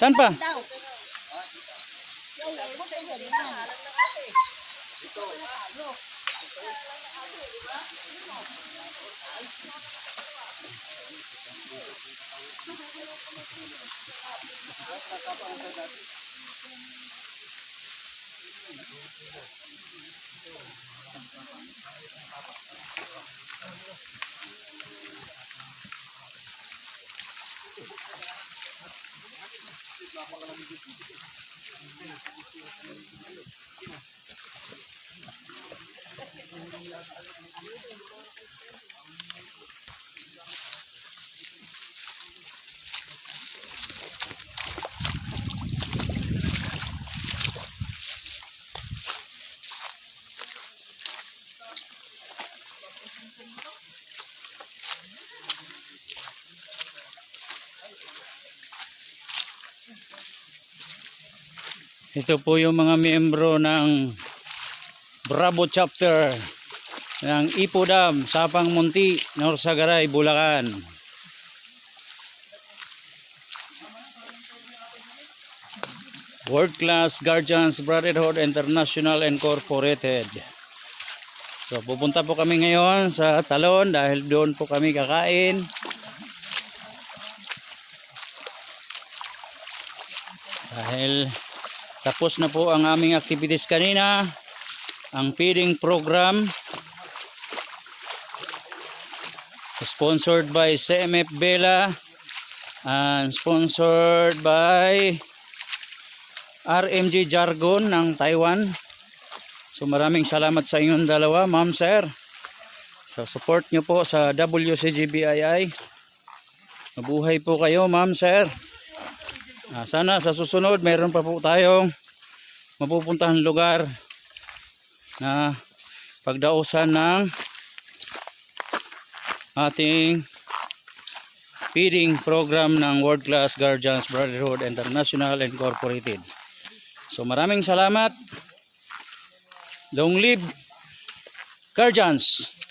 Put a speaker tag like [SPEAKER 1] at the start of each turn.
[SPEAKER 1] Saan pa? Ito po yung mga miyembro ng Bravo Chapter ng Ipo Dam, Sapang Munti, Norsagaray, Bulacan. World Class Guardians Brotherhood International Incorporated. So pupunta po kami ngayon sa Talon dahil doon po kami kakain. Dahil tapos na po ang aming activities kanina, ang feeding program sponsored by CMF Bella and sponsored by RMG Jargon ng Taiwan. So maraming salamat sa inyong dalawa, ma'am, sir, sa support nyo po sa WCGBII. Mabuhay po kayo, ma'am, sir. Sana sa susunod meron pa po tayong mapupuntahan lugar na pagdausan ng ating feeding program ng World Class Guardians Brotherhood International Incorporated. So maraming salamat. Long live Guardians!